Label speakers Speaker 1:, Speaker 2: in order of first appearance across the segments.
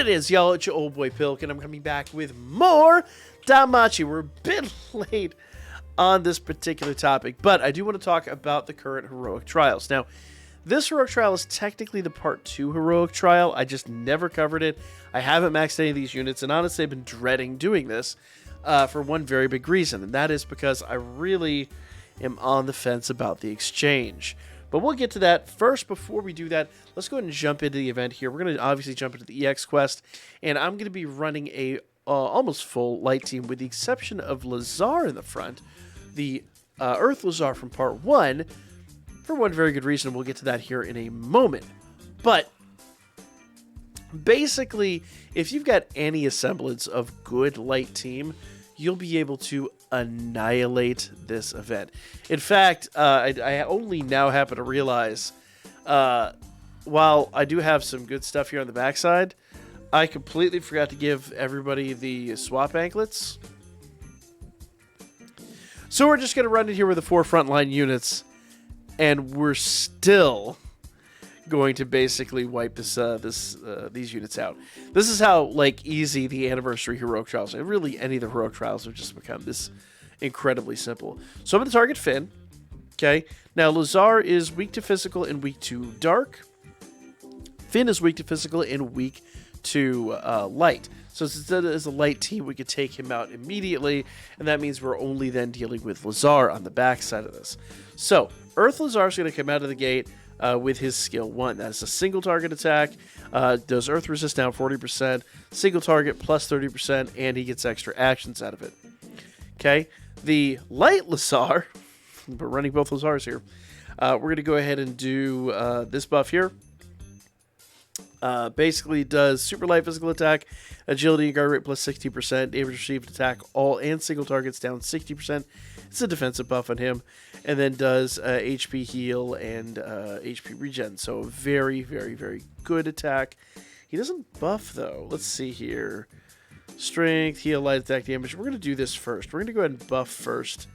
Speaker 1: it is, y'all? It's your old boy Pilk, and I'm coming back with more Danmachi. We're a bit late on this particular topic, but I do want to talk about the current heroic trials. Now, this heroic trial is technically the part 2 heroic trial. I just never covered it. I haven't maxed any of these units, and honestly, I've been dreading doing this for one very big reason, and that is because I really am on the fence about the exchange. But we'll get to that. First, before we do that, let's go ahead and jump into the event here. We're going to obviously jump into the EX quest, and I'm going to be running a almost full light team with the exception of Lazar in the front, the Earth Lazar from part 1, for one very good reason. We'll get to that here in a moment. But basically, if you've got any semblance of good light team, you'll be able to annihilate this event. In fact, I only now happen to realize, while I do have some good stuff here on the backside, I completely forgot to give everybody the swap anklets. So we're just going to run in here with the 4 frontline units, and we're still going to basically wipe these units out. This is how easy the anniversary heroic trials, and really any of the heroic trials have just become this incredibly simple. So I'm going to target Finn. Okay, now Lazar is weak to physical and weak to dark. Finn is weak to physical and weak to light. So instead as a light team, we could take him out immediately, and that means we're only then dealing with Lazar on the back side of this. So Earth Lazar is going to come out of the gate with his skill 1. That is a single target attack. Does Earth resist down 40%, single target plus 30%, and he gets extra actions out of it. Okay, the Light Lazar, we're running both Lazars here. We're going to go ahead and do this buff here. Basically does super light physical attack, agility and guard rate plus 60%, damage received attack, all and single targets down 60%. It's a defensive buff on him. And then does HP heal and HP regen. So a very, very, very good attack. He doesn't buff though. Let's see here. Strength, heal, light attack damage. We're going to do this first. We're going to go ahead and buff first,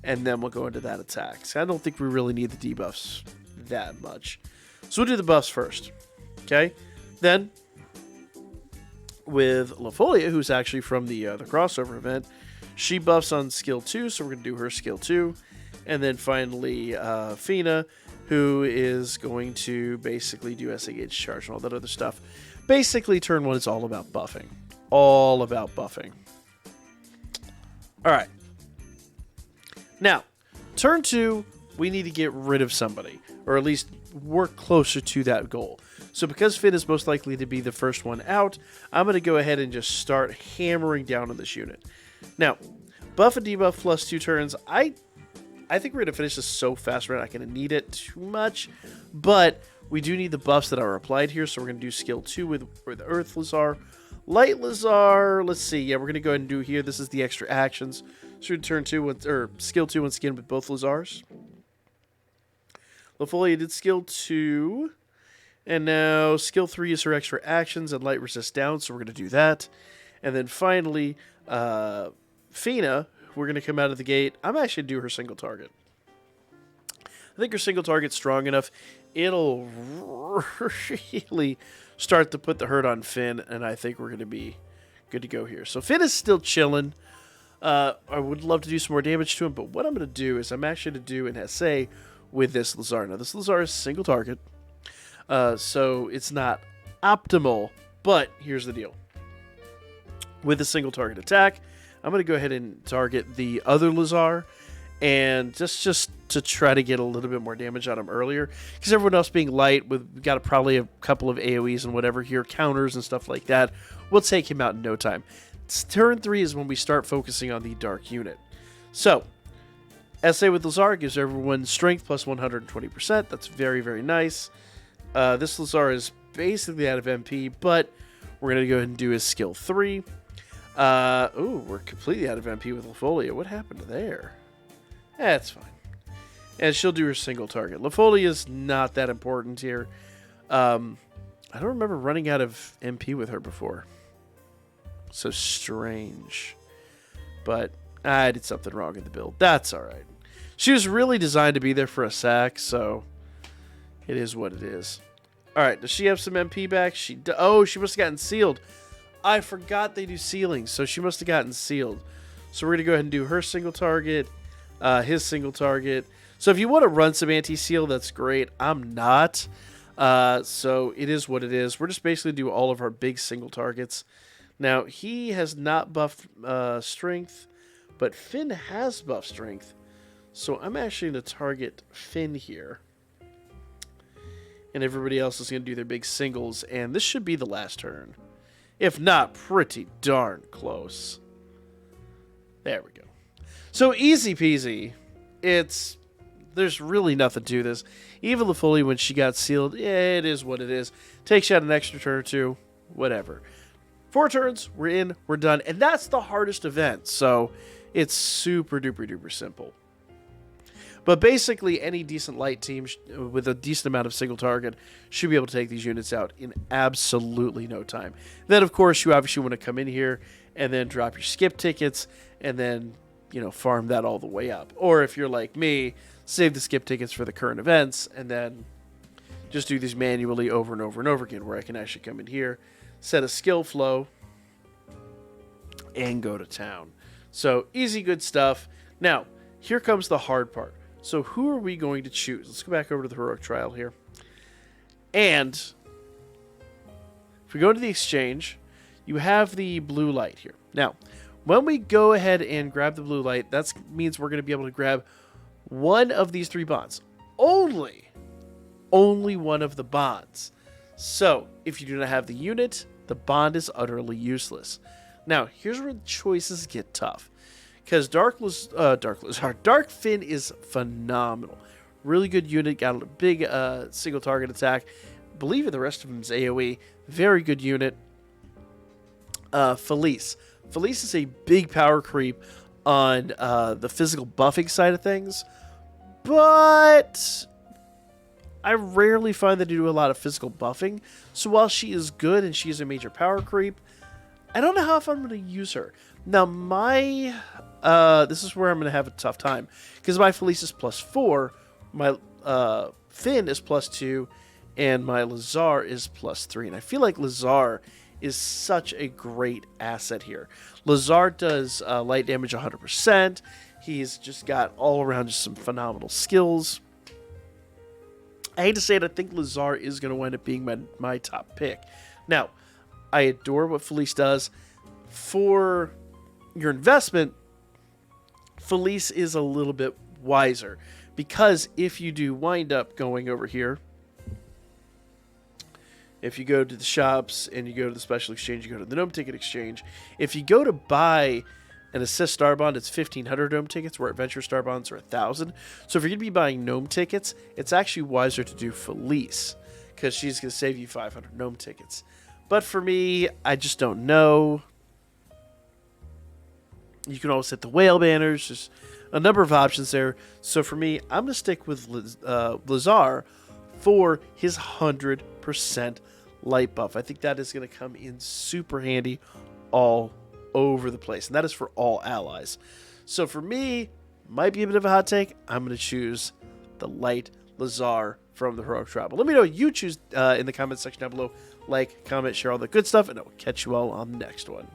Speaker 1: and then we'll go into that attack. So I don't think we really need the debuffs that much. So we'll do the buffs first. Okay? Then, with LaFolia, who's actually from the crossover event, she buffs on skill 2, so we're going to do her skill 2. And then finally, Fina, who is going to basically do SA Gauge Charge and all that other stuff. Basically, turn 1 is all about buffing. All about buffing. Alright. Now, turn 2, we need to get rid of somebody, or at least work closer to that goal. So because Finn is most likely to be the first one out, I'm going to go ahead and just start hammering down on this unit. Now, buff and debuff plus 2 turns. I think we're going to finish this so fast we're not going to need it too much, but we do need the buffs that are applied here, so we're going to do skill 2 with Earth Lazar. Light Lazar, let's see, yeah, we're going to go ahead and do here. This is the extra actions. So turn 2, or skill 2 once again with both Lazars. LaFolia did skill 2. And now skill 3 is her extra actions and light resist down, so we're going to do that. And then finally, Fina, we're going to come out of the gate. I'm actually going to do her single target. I think her single target's strong enough. It'll really start to put the hurt on Finn, and I think we're going to be good to go here. So Finn is still chilling. I would love to do some more damage to him, but what I'm going to do is I'm actually going to do an SA with this Lazar. Now, this Lazar is single target. So it's not optimal, but here's the deal. With a single target attack, I'm going to go ahead and target the other Lazar, and just to try to get a little bit more damage on him earlier, because everyone else being light, we've got probably a couple of AoEs and whatever here, counters and stuff like that, we'll take him out in no time. Turn 3 is when we start focusing on the dark unit. So, SA with Lazar gives everyone strength plus 120%. That's very, very nice. This Lazar is basically out of MP, but we're going to go ahead and do his skill 3. We're completely out of MP with LaFolia. What happened there? That's fine. And she'll do her single target. LaFolia is not that important here. I don't remember running out of MP with her before. So strange. But I did something wrong in the build. That's alright. She was really designed to be there for a sack, so it is what it is. All right, does she have some MP back? Oh, she must have gotten sealed. I forgot they do sealing, so she must have gotten sealed. So we're going to go ahead and do her single target, his single target. So if you want to run some anti-seal, that's great. I'm not. So it is what it is. We're just basically do all of our big single targets. Now, he has not buffed strength, but Finn has buffed strength. So I'm actually going to target Finn here. And everybody else is going to do their big singles. And this should be the last turn. If not, pretty darn close. There we go. So easy peasy. There's really nothing to this. Even LaFoley, when she got sealed, yeah, it is what it is. Takes you out an extra turn or two. Whatever. 4 turns, we're in, we're done. And that's the hardest event. So it's super duper duper simple. But basically, any decent light team with a decent amount of single target should be able to take these units out in absolutely no time. Then, of course, you obviously want to come in here and then drop your skip tickets and then, farm that all the way up. Or if you're like me, save the skip tickets for the current events and then just do these manually over and over and over again, where I can actually come in here, set a skill flow, and go to town. So, easy, good stuff. Now, here comes the hard part. So who are we going to choose? Let's go back over to the heroic trial here. And if we go to the exchange, you have the blue light here. Now, when we go ahead and grab the blue light, that means we're going to be able to grab one of these 3 bonds. Only one of the bonds. So if you do not have the unit, the bond is utterly useless. Now, here's where the choices get tough. Because Dark Finn is phenomenal. Really good unit. Got a big single target attack. I believe the rest of them is AoE. Very good unit. Felice. Felice is a big power creep on the physical buffing side of things. But I rarely find that they do a lot of physical buffing. So while she is good and she is a major power creep, I don't know how if I'm going to use her. Now, this is where I'm going to have a tough time. Because my Felice is +4, my Finn is +2, and my Lazar is +3. And I feel like Lazar is such a great asset here. Lazar does light damage 100%. He's just got all around just some phenomenal skills. I hate to say it, I think Lazar is going to wind up being my top pick. Now, I adore what Felice does. For your investment, Felice is a little bit wiser, because if you do wind up going over here, if you go to the shops and you go to the special exchange, you go to the gnome ticket exchange, if you go to buy an assist star bond, it's 1,500 gnome tickets, where adventure star bonds are 1,000. So if you're going to be buying gnome tickets, it's actually wiser to do Felice, because she's going to save you 500 gnome tickets. But for me, I just don't know. You can always hit the whale banners. There's a number of options there. So for me, I'm going to stick with Lazar for his 100% light buff. I think that is going to come in super handy all over the place. And that is for all allies. So for me, might be a bit of a hot take. I'm going to choose the light Lazar from the heroic trial. But let me know what you choose in the comments section down below. Like, comment, share all the good stuff, and I will catch you all on the next one.